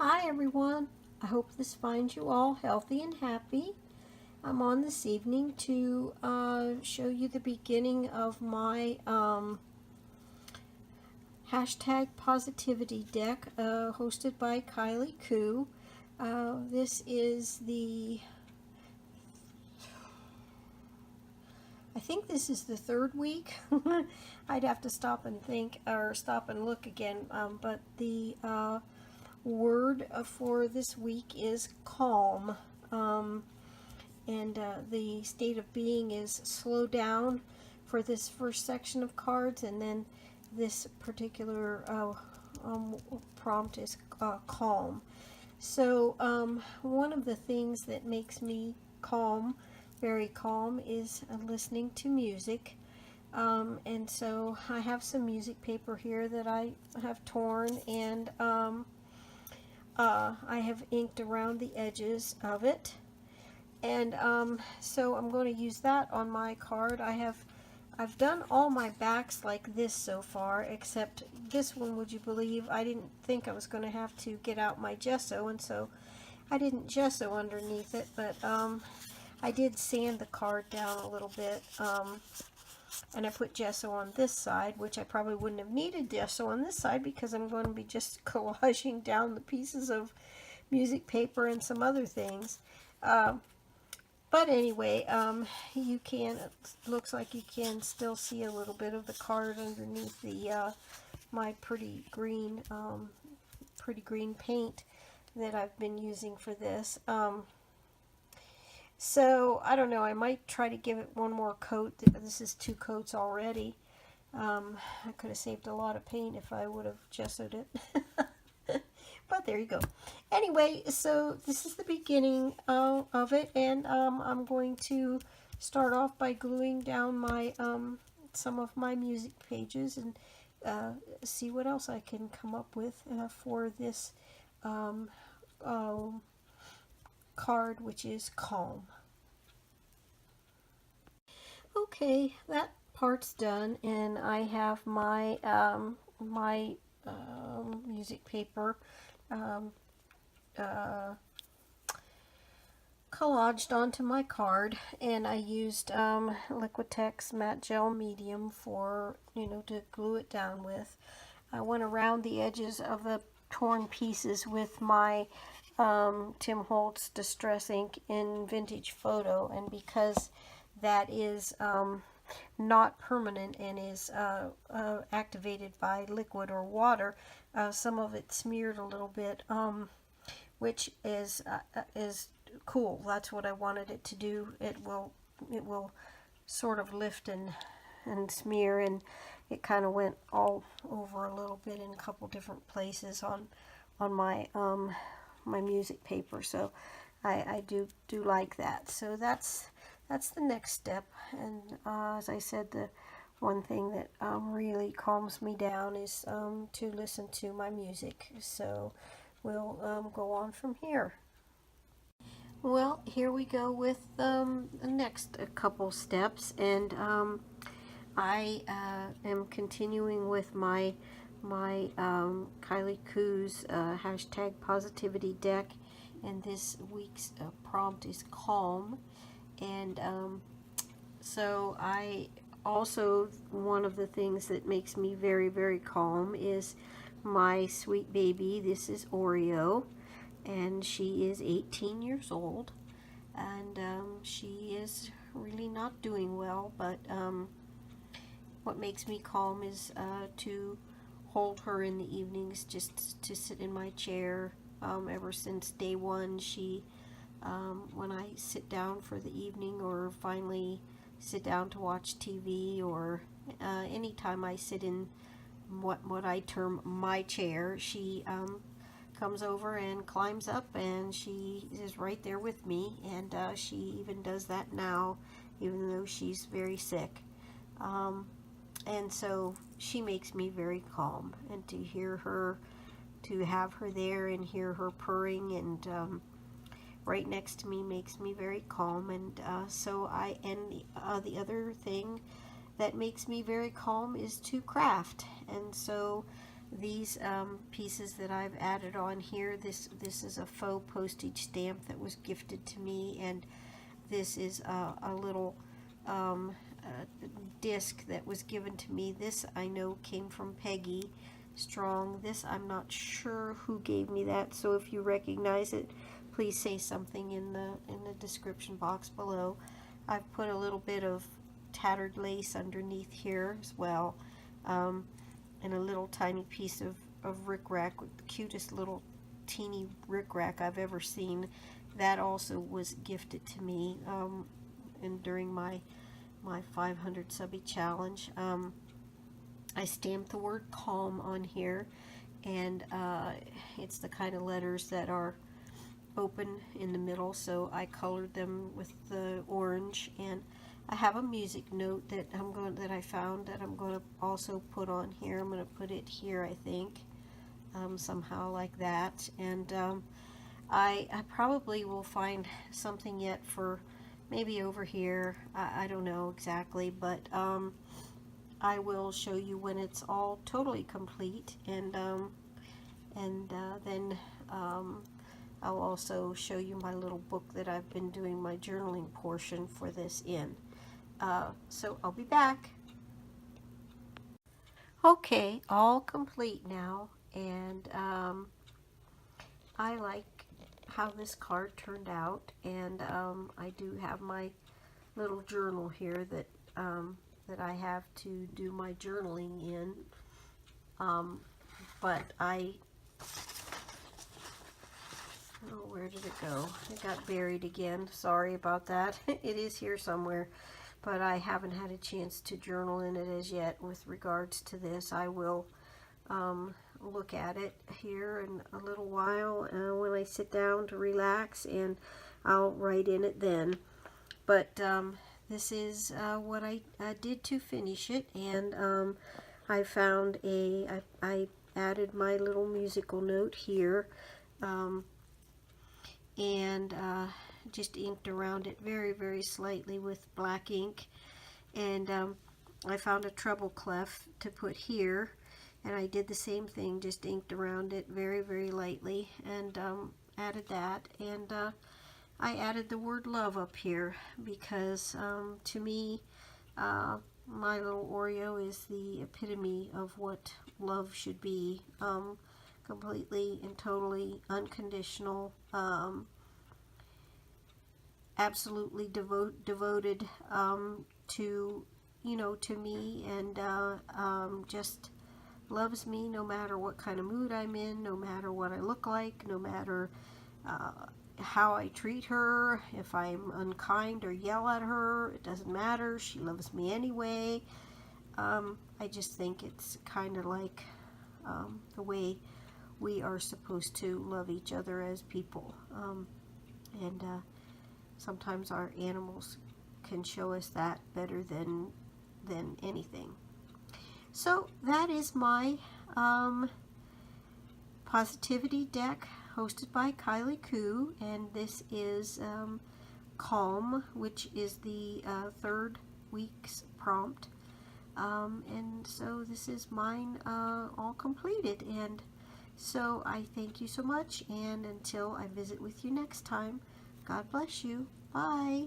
Hi everyone, I hope this finds you all healthy and happy. I'm on this evening to show you the beginning of my hashtag positivity deck hosted by Kylie Coo. This is I think this is the third week. I'd have to stop and think or stop and look again, but the word for this week is calm. And the state of being is slow down for this first section of cards, and then this particular prompt is calm. So one of the things that makes me calm, very calm, is listening to music. And so I have some music paper here that I have torn, and I have inked around the edges of it. And so I'm going to use that on my card. I've done all my backs like this so far, except this one, would you believe, I didn't think I was going to have to get out my gesso, and so I didn't gesso underneath it, but I did sand the card down a little bit, and I put gesso on this side, which I probably wouldn't have needed gesso on this side because I'm going to be just collaging down the pieces of music paper and some other things. But anyway, you can, it looks like you can still see a little bit of the card underneath the my pretty green paint that I've been using for this. So I don't know, I might try to give it one more coat. This is 2 coats already. I could have saved a lot of paint if I would have gessoed it. But there you go. Anyway, so this is the beginning of it, and I'm going to start off by gluing down my some of my music pages and see what else I can come up with for this card, which is calm. Okay, that part's done, and I have my music paper collaged onto my card, and I used Liquitex matte gel medium for, to glue it down with. I went around the edges of the torn pieces with my Tim Holtz Distress Ink in Vintage Photo, and because that is not permanent and is activated by liquid or water, some of it smeared a little bit, which is cool. That's what I wanted it to do. It will sort of lift and smear, and it kind of went all over a little bit in a couple different places on my my music paper. So I do like that. So that's the next step. And as I said, the one thing that really calms me down is to listen to my music. So we'll go on from here. Well, here we go with the next couple steps, and I am continuing with my Kylie Coo's hashtag positivity deck, and this week's prompt is calm. And so I also, one of the things that makes me very, very calm is my sweet baby. This is Oreo, and she is 18 years old, and she is really not doing well, but what makes me calm is to hold her in the evenings, just to sit in my chair. Ever since day one, she when I sit down for the evening, or finally sit down to watch TV, or anytime I sit in what I term my chair, she comes over and climbs up, and she is right there with me, and she even does that now, even though she's very sick. And so she makes me very calm, and to hear her, to have her there and hear her purring and right next to me makes me very calm. And the other thing that makes me very calm is to craft. And so these pieces that I've added on here. This is a faux postage stamp that was gifted to me, and this is a little disc that was given to me. This I know came from Peggy Strong. This I'm not sure who gave me that, so if you recognize it, please say something in the description box below. I've put a little bit of tattered lace underneath here as well, and a little tiny piece of rickrack, with the cutest little teeny rickrack I've ever seen. That also was gifted to me and during my 500 subby challenge. I stamped the word calm on here, and it's the kind of letters that are open in the middle, so I colored them with the orange. And I have a music note that I found that I'm going to also put on here. I'm going to put it here, I think, somehow like that. And I probably will find something yet for maybe over here. I don't know exactly, but I will show you when it's all totally complete, and then I'll also show you my little book that I've been doing my journaling portion for this in. So I'll be back. Okay, all complete now, and I like how this card turned out, and I do have my little journal here that that I have to do my journaling in, but oh, where did it go? It got buried again. Sorry about that. It is here somewhere, but I haven't had a chance to journal in it as yet with regards to this. I will look at it here in a little while when I sit down to relax, and I'll write in it then. But this is what I did to finish it, and I found I added my little musical note here, and just inked around it very, very slightly with black ink, and I found a treble clef to put here, and I did the same thing, just inked around it very, very lightly, and added that, and I added the word love up here because to me my little Oreo is the epitome of what love should be, completely and totally unconditional, absolutely devoted to, you know, to me, and just loves me no matter what kind of mood I'm in, no matter what I look like, no matter how I treat her. If I'm unkind or yell at her, it doesn't matter. She loves me anyway. I just think it's kind of like the way we are supposed to love each other as people. And sometimes our animals can show us that better than anything. So that is my positivity deck hosted by Kylie Coo, and this is Calm, which is the third week's prompt, and so this is mine all completed. And so I thank you so much, and until I visit with you next time, God bless you. Bye.